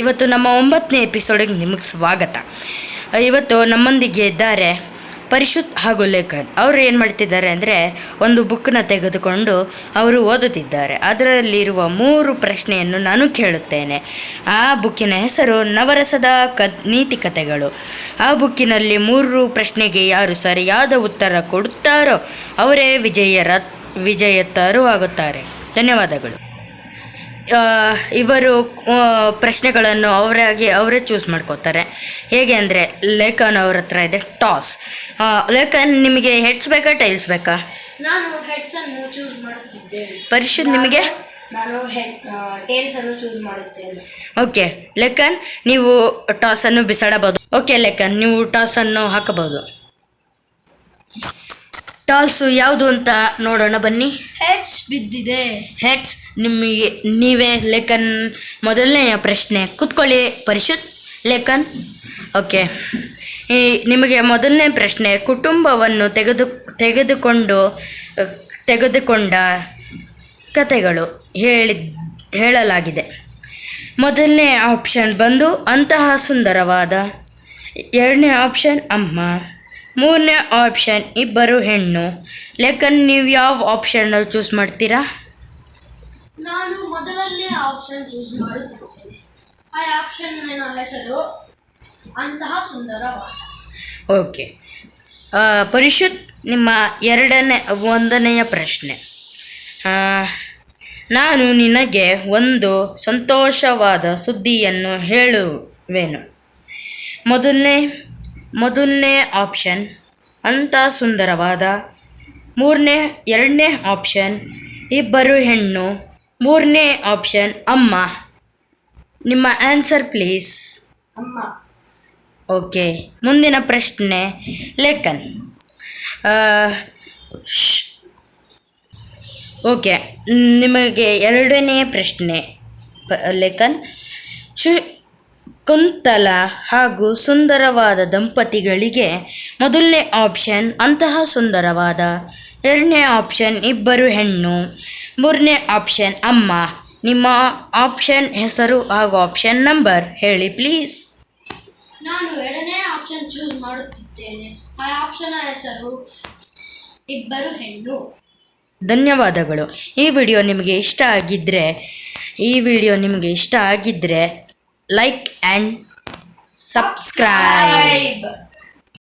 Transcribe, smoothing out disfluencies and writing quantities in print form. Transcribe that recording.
ಇವತ್ತು ನಮ್ಮ 9ನೇ ಎಪಿಸೋಡಿಗೆ ನಿಮಗೆ ಸ್ವಾಗತ. ಇವತ್ತು ನಮ್ಮೊಂದಿಗೆ ಇದ್ದಾರೆ ಪರಿಶುದ್ಧ್ ಹಾಗೂ ಲೇಖನ್. ಅವರು ಏನು ಮಾಡ್ತಿದ್ದಾರೆ ಅಂದರೆ ಒಂದು ಬುಕ್ಕನ್ನ ತೆಗೆದುಕೊಂಡು ಅವರು ಓದುತ್ತಿದ್ದಾರೆ. ಅದರಲ್ಲಿರುವ 3 ಪ್ರಶ್ನೆಯನ್ನು ನಾನು ಕೇಳುತ್ತೇನೆ. ಆ ಬುಕ್ಕಿನ ಹೆಸರು ನವರಸದ ನೀತಿ ಕಥೆಗಳು. ಆ ಬುಕ್ಕಿನಲ್ಲಿ 3 ಪ್ರಶ್ನೆಗೆ ಯಾರು ಸರಿಯಾದ ಉತ್ತರ ಕೊಡುತ್ತಾರೋ ಅವರೇ ವಿಜೇತರು ಆಗುತ್ತಾರೆ. ಧನ್ಯವಾದಗಳು. ಇವರು ಪ್ರಶ್ನೆಗಳನ್ನು ಅವರೇ ಚೂಸ್ ಮಾಡ್ಕೋತಾರೆ. ಹೇಗೆ ಅಂದರೆ ಲೇಖನ್ ಅವ್ರ ಹತ್ರ ಇದೆ ಟಾಸ್. ಲೇಖನ್, ನಿಮಗೆ ಹೆಡ್ಸ್ ಬೇಕಾ ಟೈಲ್ಸ್ ಬೇಕಾ? ನಾನು ಹೆಡ್ಸನ್ನು ಚೂಸ್ ಮಾಡುತ್ತಿದ್ದೇನೆ. ಪರಿಶುದ್ಧ್, ನಿಮಗೆ? ನಾನು ಟೇಲ್ಸನ್ನು ಚೂಸ್ ಮಾಡುತ್ತೇನೆ. ಓಕೆ ಲೇಖನ್, ನೀವು ಟಾಸನ್ನು ಬಿಸಾಡಬಹುದು. ಓಕೆ ಲೇಖನ್, ನೀವು ಟಾಸನ್ನು ಹಾಕಬಹುದು. ಟಾಸು ಯಾವುದು ಅಂತ ನೋಡೋಣ ಬನ್ನಿ. ಹೆಡ್ಸ್ ಬಿದ್ದಿದೆ. ಹೆಡ್ಸ್. ನೀವೇ ಲೇಖನ್. ಮೊದಲನೆಯ ಪ್ರಶ್ನೆ, ಕೂತ್ಕೊಳ್ಳಿ ಪರಿಶುದ್ಧ್. ಲೇಖನ್, ಓಕೆ. ನಿಮಗೆ ಮೊದಲನೇ ಪ್ರಶ್ನೆ, ಕುಟುಂಬವನ್ನು ತೆಗೆದುಕೊಂಡ ಕಥೆಗಳು ಹೇಳಲಾಗಿದೆ. ಮೊದಲನೇ ಆಪ್ಷನ್ ಬಂದು ಅಂತಹ ಸುಂದರವಾದ, ಎರಡನೇ ಆಪ್ಷನ್ ಅಮ್ಮ, ಮೂರನೇ ಆಪ್ಷನ್ ಇಬ್ಬರು ಹೆಣ್ಣು. ಲೇಖನ್, ನೀವು ಯಾವ ಆಪ್ಷನ್ ಚೂಸ್ ಮಾಡ್ತೀರಾ? ನಾನು ಮೊದಲನೇ ಆಪ್ಷನ್ ಚೂಸ್ ಮಾಡುತ್ತಿದ್ದೇನೆ. ಆ ಆಪ್ಷನ್ನ ಹೆಸರು ಅಂತಹ ಸುಂದರವಾದ. ಓಕೆ. ಪರಿಶುದ್ಧ್, ನಿಮ್ಮ ಒಂದನೆಯ ಪ್ರಶ್ನೆ, ನಾನು ನಿನಗೆ ಒಂದು ಸಂತೋಷವಾದ ಸುದ್ದಿಯನ್ನು ಹೇಳುವೆನು. ಮೊದಲನೇ ಆಪ್ಷನ್ ಅಂಥ ಸುಂದರವಾದ, ಎರಡನೇ ಆಪ್ಷನ್ ಇಬ್ಬರು ಹೆಣ್ಣು, ಮೂರನೇ ಆಪ್ಷನ್ ಅಮ್ಮ. ನಿಮ್ಮ ಆನ್ಸರ್ ಪ್ಲೀಸ್. ಅಮ್ಮ. ಓಕೆ. ಮುಂದಿನ ಪ್ರಶ್ನೆ ಲೇಖನ್. ಓಕೆ, ನಿಮಗೆ ಎರಡನೇ ಪ್ರಶ್ನೆ ಲೇಖನ್. ಕುಂತಲ ಹಾಗೂ ಸುಂದರವಾದ ದಂಪತಿಗಳಿಗೆ ಮೊದಲನೇ ಆಪ್ಷನ್ ಅಂತಹ ಸುಂದರವಾದ, ಎರಡನೇ ಆಪ್ಷನ್ ಇಬ್ಬರು ಹೆಣ್ಣು, ಮೂರನೇ ಆಪ್ಷನ್ ಅಮ್ಮ. ನಿಮ್ಮ ಆಪ್ಷನ್ ಹೆಸರು ಹಾಗೂ ಆಪ್ಷನ್ ನಂಬರ್ ಹೇಳಿ ಪ್ಲೀಸ್. ನಾನು ಎರಡನೇ ಆಪ್ಷನ್ ಚೂಸ್ ಮಾಡುತ್ತಿದ್ದೇನೆ. ಆ ಆಪ್ಷನ್ ಹೆಸರು ಇಬ್ಬರು ಹೆಣ್ಣು. ಧನ್ಯವಾದಗಳು. ಈ ವಿಡಿಯೋ ನಿಮಗೆ ಇಷ್ಟ ಆಗಿದ್ದರೆ ಲೈಕ್ ಆ್ಯಂಡ್ ಸಬ್ಸ್ಕ್ರೈಬ್.